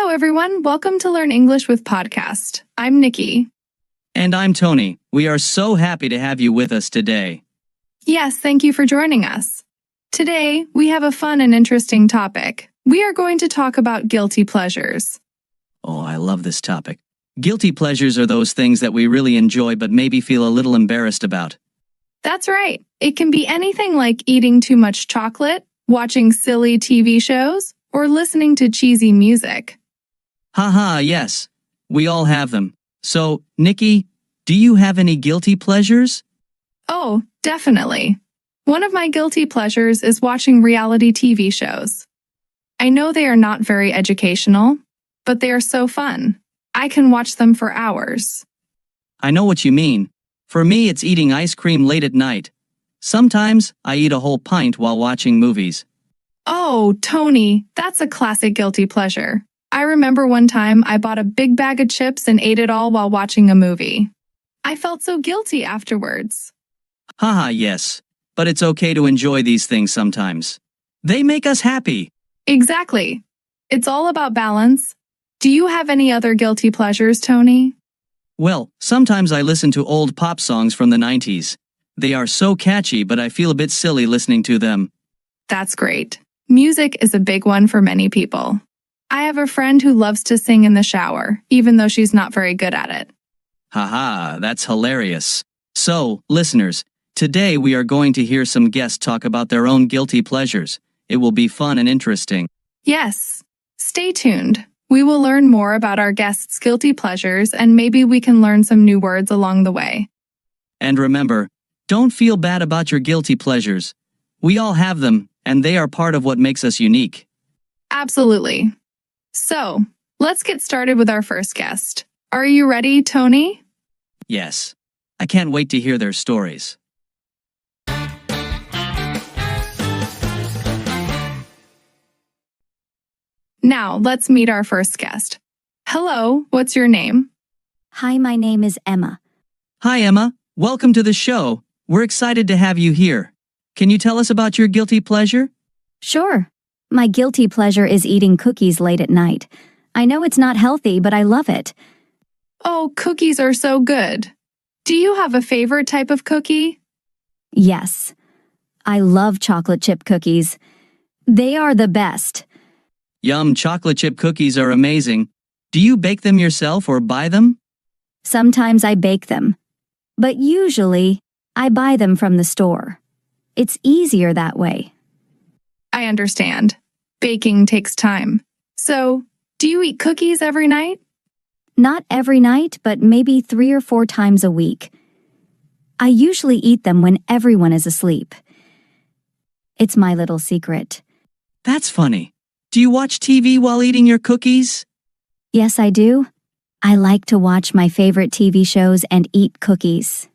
Hello, everyone. Welcome to Learn English with Podcast. I'm Nikki. And I'm Tony. We are so happy to have you with us today. Yes, thank you for joining us. Today, we have a fun and interesting topic. We are going to talk about guilty pleasures. Oh, I love this topic. Guilty pleasures are those things that we really enjoy but maybe feel a little embarrassed about. That's right. It can be anything like eating too much chocolate, watching silly TV shows, or listening to cheesy music. Haha, yes. We all have them. So, Nikki, do you have any guilty pleasures? Oh, definitely. One of my guilty pleasures is watching reality TV shows. I know they are not very educational, but they are so fun. I can watch them for hours. I know what you mean. For me, it's eating ice cream late at night. Sometimes, I eat a whole pint while watching movies. Oh, Tony, that's a classic guilty pleasure. I remember one time I bought a big bag of chips and ate it all while watching a movie. I felt so guilty afterwards. Haha, yes. But it's okay to enjoy these things sometimes. They make us happy. Exactly. It's all about balance. Do you have any other guilty pleasures, Tony? Well, sometimes I listen to old pop songs from the 90s. They are so catchy, but I feel a bit silly listening to them. That's great. Music is a big one for many people. I have a friend who loves to sing in the shower, even though she's not very good at it. Haha, that's hilarious. So, listeners, today we are going to hear some guests talk about their own guilty pleasures. It will be fun and interesting. Yes. Stay tuned. We will learn more about our guests' guilty pleasures and maybe we can learn some new words along the way. And remember, don't feel bad about your guilty pleasures. We all have them, and they are part of what makes us unique. Absolutely. So, let's get started with our first guest. Are you ready, Tony? Yes. I can't wait to hear their stories. Now, let's meet our first guest. Hello, what's your name? Hi, my name is Emma. Hi, Emma. Welcome to the show. We're excited to have you here. Can you tell us about your guilty pleasure? Sure. My guilty pleasure is eating cookies late at night. I know it's not healthy, but I love it. Oh, cookies are so good. Do you have a favorite type of cookie? Yes. I love chocolate chip cookies. They are the best. Yum, chocolate chip cookies are amazing. Do you bake them yourself or buy them? Sometimes I bake them, but usually I buy them from the store. It's easier that way. I understand. Baking takes time. So, do you eat cookies every night? Not every night, but maybe 3 or 4 times a week. I usually eat them when everyone is asleep. It's my little secret. That's funny. Do you watch TV while eating your cookies? Yes, I do. I like to watch my favorite TV shows and eat cookies.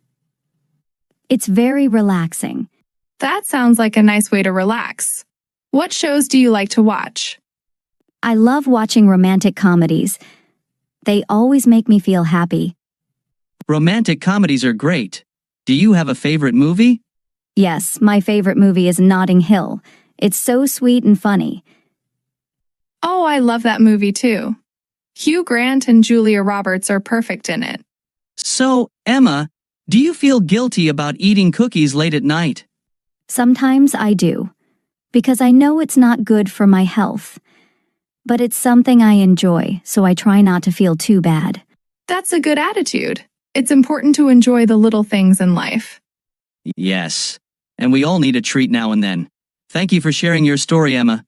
It's very relaxing. That sounds like a nice way to relax. What shows do you like to watch? I love watching romantic comedies. They always make me feel happy. Romantic comedies are great. Do you have a favorite movie? Yes, my favorite movie is Notting Hill. It's so sweet and funny. Oh, I love that movie too. Hugh Grant and Julia Roberts are perfect in it. So, Emma, do you feel guilty about eating cookies late at night? Sometimes I do, because I know it's not good for my health. But it's something I enjoy, so I try not to feel too bad. That's a good attitude. It's important to enjoy the little things in life. Yes. And we all need a treat now and then. Thank you for sharing your story, Emma.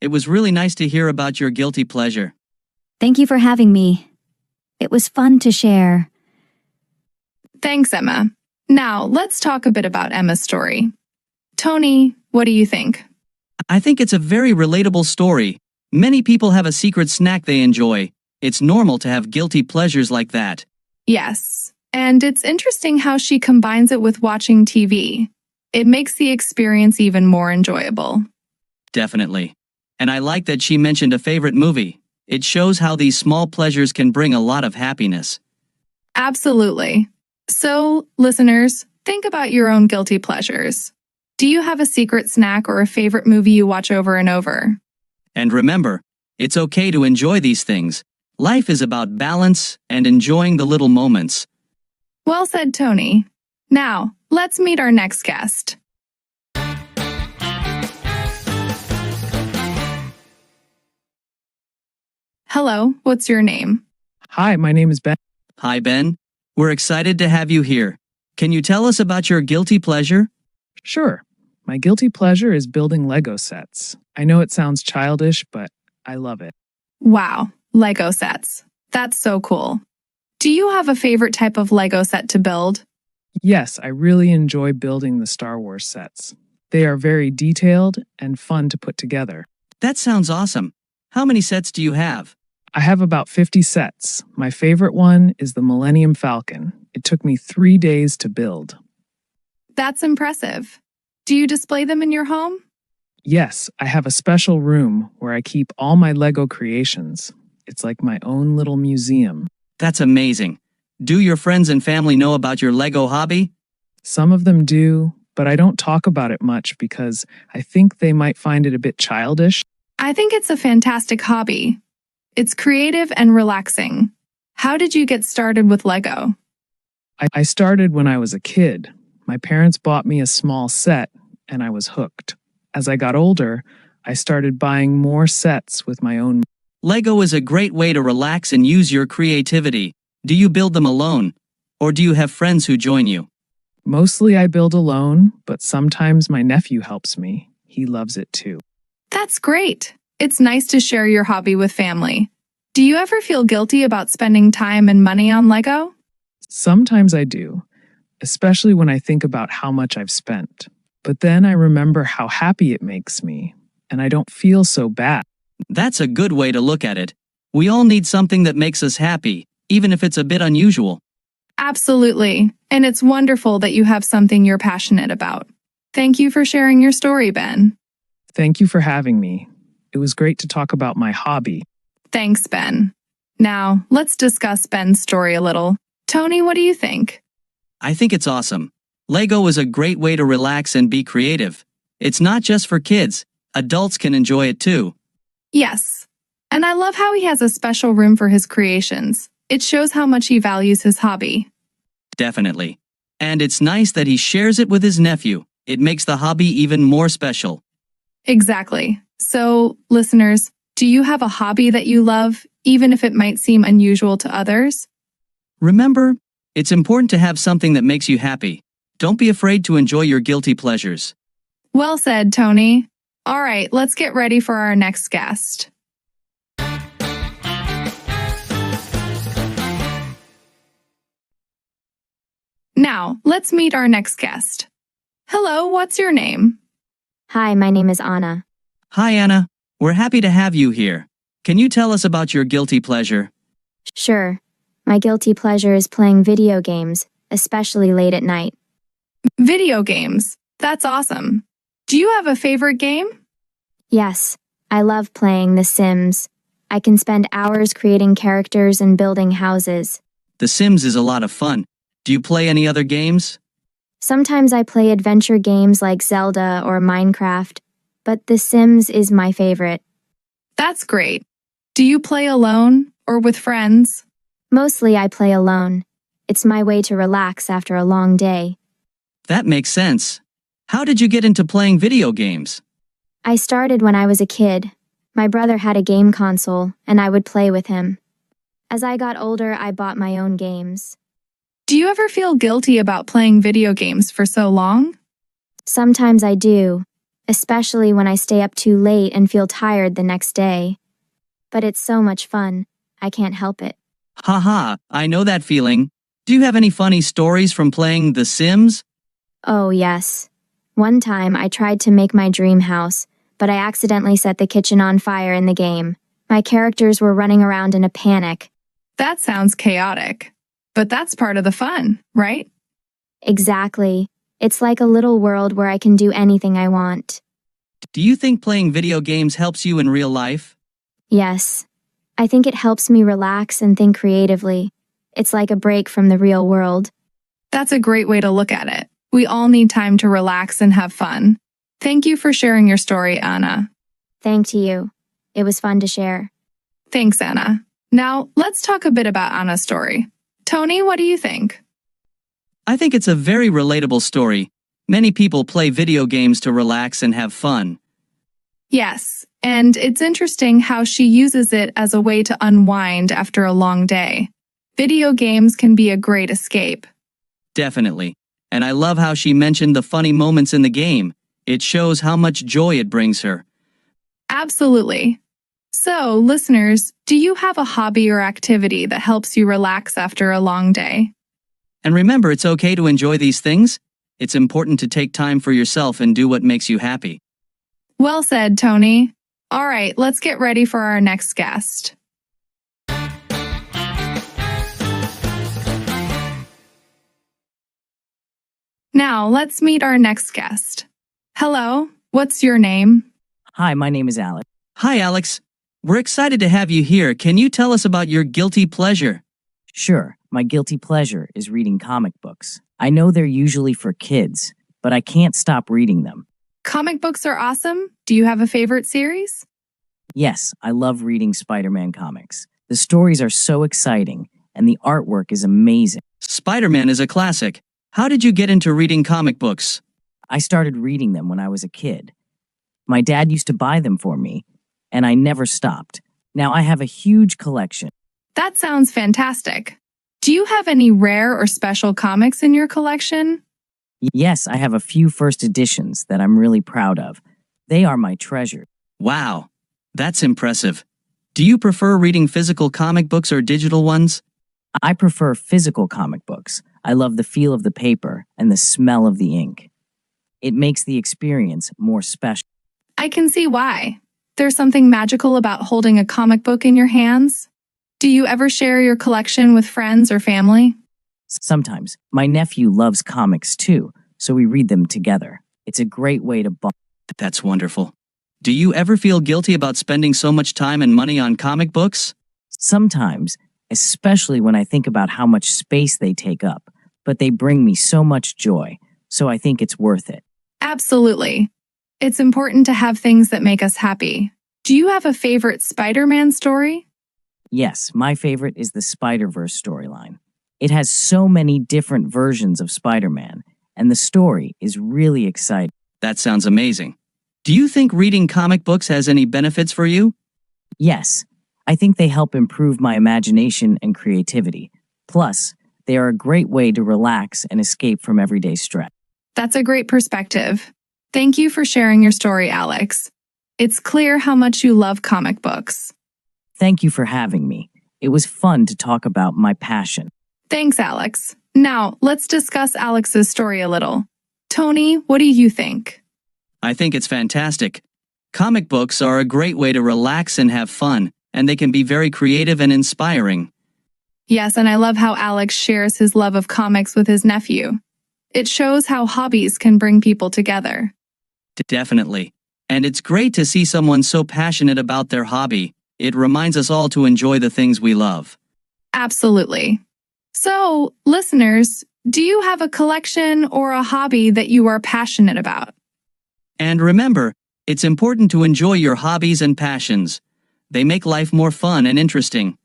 It was really nice to hear about your guilty pleasure. Thank you for having me. It was fun to share. Thanks, Emma. Now, let's talk a bit about Emma's story. Tony, what do you think? I think it's a very relatable story. Many people have a secret snack they enjoy. It's normal to have guilty pleasures like that. Yes, and it's interesting how she combines it with watching TV. It makes the experience even more enjoyable. Definitely. And I like that she mentioned a favorite movie. It shows how these small pleasures can bring a lot of happiness. Absolutely. So, listeners, think about your own guilty pleasures. Do you have a secret snack or a favorite movie you watch over and over? And remember, It's okay to enjoy these things. Life is about balance and enjoying the little moments. Well said, Tony. Now, let's meet our next guest. Hello, what's your name? Hi, my name is Ben. Hi, Ben. We're excited to have you here. Can you tell us about your guilty pleasure? Sure. My guilty pleasure is building Lego sets. I know it sounds childish, but I love it. Wow, Lego sets. That's so cool. Do you have a favorite type of Lego set to build? Yes, I really enjoy building the Star Wars sets. They are very detailed and fun to put together. That sounds awesome. How many sets do you have? I have about 50 sets. My favorite one is the Millennium Falcon. It took me 3 days to build. That's impressive. Do you display them in your home? Yes, I have a special room where I keep all my Lego creations. It's like my own little museum. That's amazing. Do your friends and family know about your Lego hobby? Some of them do, but I don't talk about it much because I think they might find it a bit childish. I think it's a fantastic hobby. It's creative and relaxing. How did you get started with Lego? I started when I was a kid. My parents bought me a small set, and I was hooked. As I got older, I started buying more sets with my own. Lego is a great way to relax and use your creativity. Do you build them alone? Or do you have friends who join you? Mostly I build alone, but sometimes my nephew helps me. He loves it too. That's great. It's nice to share your hobby with family. Do you ever feel guilty about spending time and money on Lego? Sometimes I do, especially when I think about how much I've spent. But then I remember how happy it makes me, and I don't feel so bad. That's a good way to look at it. We all need something that makes us happy, even if it's a bit unusual. Absolutely. And it's wonderful that you have something you're passionate about. Thank you for sharing your story, Ben. Thank you for having me. It was great to talk about my hobby. Thanks, Ben. Now, let's discuss Ben's story a little. Tony, what do you think? I think it's awesome. Lego is a great way to relax and be creative. It's not just for kids. Adults can enjoy it too. Yes. And I love how he has a special room for his creations. It shows how much he values his hobby. Definitely. And it's nice that he shares it with his nephew. It makes the hobby even more special. Exactly. So, listeners, do you have a hobby that you love, even if it might seem unusual to others? Remember, it's important to have something that makes you happy. Don't be afraid to enjoy your guilty pleasures. Well said, Tony. All right, let's get ready for our next guest. Now, let's meet our next guest. Hello, what's your name? Hi, my name is Anna. Hi, Anna. We're happy to have you here. Can you tell us about your guilty pleasure? Sure. My guilty pleasure is playing video games, especially late at night. Video games. That's awesome. Do you have a favorite game? Yes, I love playing The Sims. I can spend hours creating characters and building houses. The Sims is a lot of fun. Do you play any other games? Sometimes I play adventure games like Zelda or Minecraft, but The Sims is my favorite. That's great. Do you play alone or with friends? Mostly I play alone. It's my way to relax after a long day. That makes sense. How did you get into playing video games? I started when I was a kid. My brother had a game console, and I would play with him. As I got older, I bought my own games. Do you ever feel guilty about playing video games for so long? Sometimes I do, especially when I stay up too late and feel tired the next day. But it's so much fun, I can't help it. Haha, I know that feeling. Do you have any funny stories from playing The Sims? Oh, yes. One time I tried to make my dream house, but I accidentally set the kitchen on fire in the game. My characters were running around in a panic. That sounds chaotic. But that's part of the fun, right? Exactly. It's like a little world where I can do anything I want. Do you think playing video games helps you in real life? Yes. I think it helps me relax and think creatively. It's like a break from the real world. That's a great way to look at it. We all need time to relax and have fun. Thank you for sharing your story, Anna. Thank you. It It was fun to share. Thanks, Anna. Now, let's talk a bit about Anna's story. Tony, what do you think? I think it's a very relatable story. Many people play video games to relax and have fun. Yes, and it's interesting how she uses it as a way to unwind after a long day. Video games can be a great escape. Definitely. And I love how she mentioned the funny moments in the game. It shows how much joy it brings her. Absolutely. So, listeners, do you have a hobby or activity that helps you relax after a long day? And remember, it's okay to enjoy these things. It's important to take time for yourself and do what makes you happy. Well said, Tony. All right, let's get ready for our next guest. Now, let's meet our next guest. Hello, what's your name? Hi, my name is Alex. Hi, Alex. We're excited to have you here. Can you tell us about your guilty pleasure? Sure, my guilty pleasure is reading comic books. I know they're usually for kids, but I can't stop reading them. Comic books are awesome. Do you have a favorite series? Yes, I love reading Spider-Man comics. The stories are so exciting, and the artwork is amazing. Spider-Man is a classic. How did you get into reading comic books? I started reading them when I was a kid. My dad used to buy them for me, and I never stopped. Now I have a huge collection. That sounds fantastic. Do you have any rare or special comics in your collection? Yes, I have a few first editions that I'm really proud of. They are my treasure. Wow, that's impressive. Do you prefer reading physical comic books or digital ones? I prefer physical comic books. I love the feel of the paper and the smell of the ink. It makes the experience more special. I can see why. There's something magical about holding a comic book in your hands. Do you ever share your collection with friends or family? Sometimes, my nephew loves comics too, so we read them together. It's a great way to bond. That's wonderful. Do you ever feel guilty about spending so much time and money on comic books? Sometimes, especially when I think about how much space they take up, but they bring me so much joy, so I think it's worth it. Absolutely. It's important to have things that make us happy. Do you have a favorite Spider-Man story? Yes, my favorite is the Spider-Verse storyline. It has so many different versions of Spider-Man, and the story is really exciting. That sounds amazing. Do you think reading comic books has any benefits for you? Yes, I think they help improve my imagination and creativity. Plus, they are a great way to relax and escape from everyday stress. That's a great perspective. Thank you for sharing your story, Alex. It's clear how much you love comic books. Thank you for having me. It was fun to talk about my passion. Thanks, Alex. Now, let's discuss Alex's story a little. Tony, what do you think? I think it's fantastic. Comic books are a great way to relax and have fun, and they can be very creative and inspiring. Yes, and I love how Alex shares his love of comics with his nephew. It shows how hobbies can bring people together. Definitely. And it's great to see someone so passionate about their hobby. It reminds us all to enjoy the things we love. Absolutely. So, listeners, do you have a collection or a hobby that you are passionate about? And remember, it's important to enjoy your hobbies and passions. They make life more fun and interesting.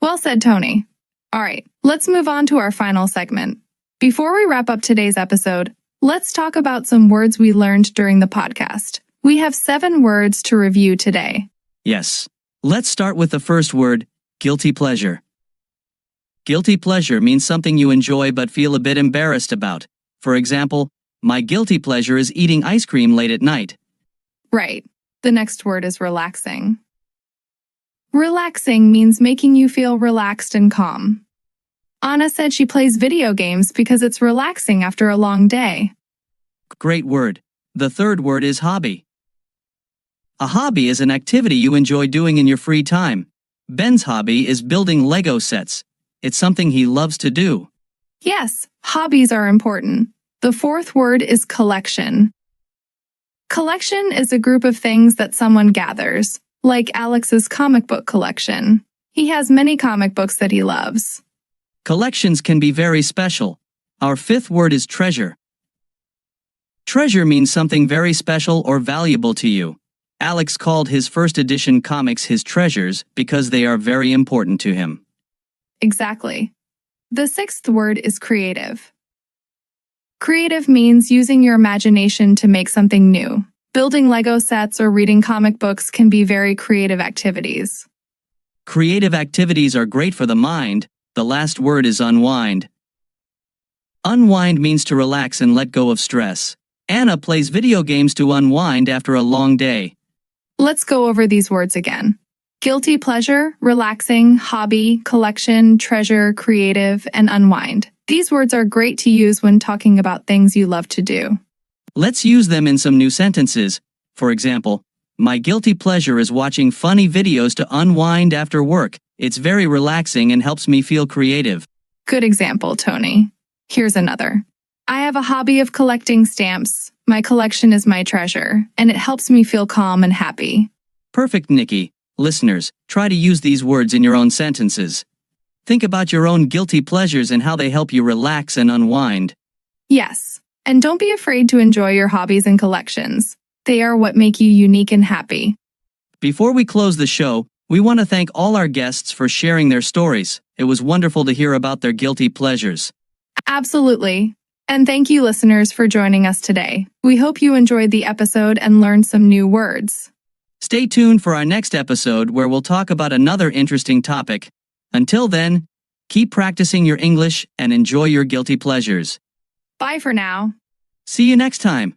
Well said, Tony. All right, let's move on to our final segment. Before we wrap up today's episode, let's talk about some words we learned during the podcast. We have 7 words to review today. Yes. Let's start with the first word, guilty pleasure. Guilty pleasure means something you enjoy but feel a bit embarrassed about. For example, my guilty pleasure is eating ice cream late at night. Right. The next word is relaxing. Relaxing means making you feel relaxed and calm. Anna said she plays video games because it's relaxing after a long day. Great word. The third word is hobby. A hobby is an activity you enjoy doing in your free time. Ben's hobby is building Lego sets. It's something he loves to do. Yes, hobbies are important. The fourth word is collection. Collection is a group of things that someone gathers, like Alex's comic book collection. He has many comic books that he loves. Collections can be very special. Our fifth word is treasure. Treasure means something very special or valuable to you. Alex called his first edition comics his treasures because they are very important to him. Exactly. The sixth word is creative. Creative means using your imagination to make something new. Building Lego sets or reading comic books can be very creative activities. Creative activities are great for the mind. The last word is unwind. Unwind means to relax and let go of stress. Anna plays video games to unwind after a long day. Let's go over these words again. Guilty pleasure, relaxing, hobby, collection, treasure, creative, and unwind. These words are great to use when talking about things you love to do. Let's use them in some new sentences. For example, my guilty pleasure is watching funny videos to unwind after work. It's very relaxing and helps me feel creative. Good example, Tony. Here's another. I have a hobby of collecting stamps. My collection is my treasure, and it helps me feel calm and happy. Perfect, Nikki. Listeners, try to use these words in your own sentences. Think about your own guilty pleasures and how they help you relax and unwind. Yes, and don't be afraid to enjoy your hobbies and collections. They are what make you unique and happy. Before we close the show, we want to thank all our guests for sharing their stories. It was wonderful to hear about their guilty pleasures. Absolutely. And thank you, listeners, for joining us today. We hope you enjoyed the episode and learned some new words. Stay tuned for our next episode where we'll talk about another interesting topic. Until then, keep practicing your English and enjoy your guilty pleasures. Bye for now. See you next time.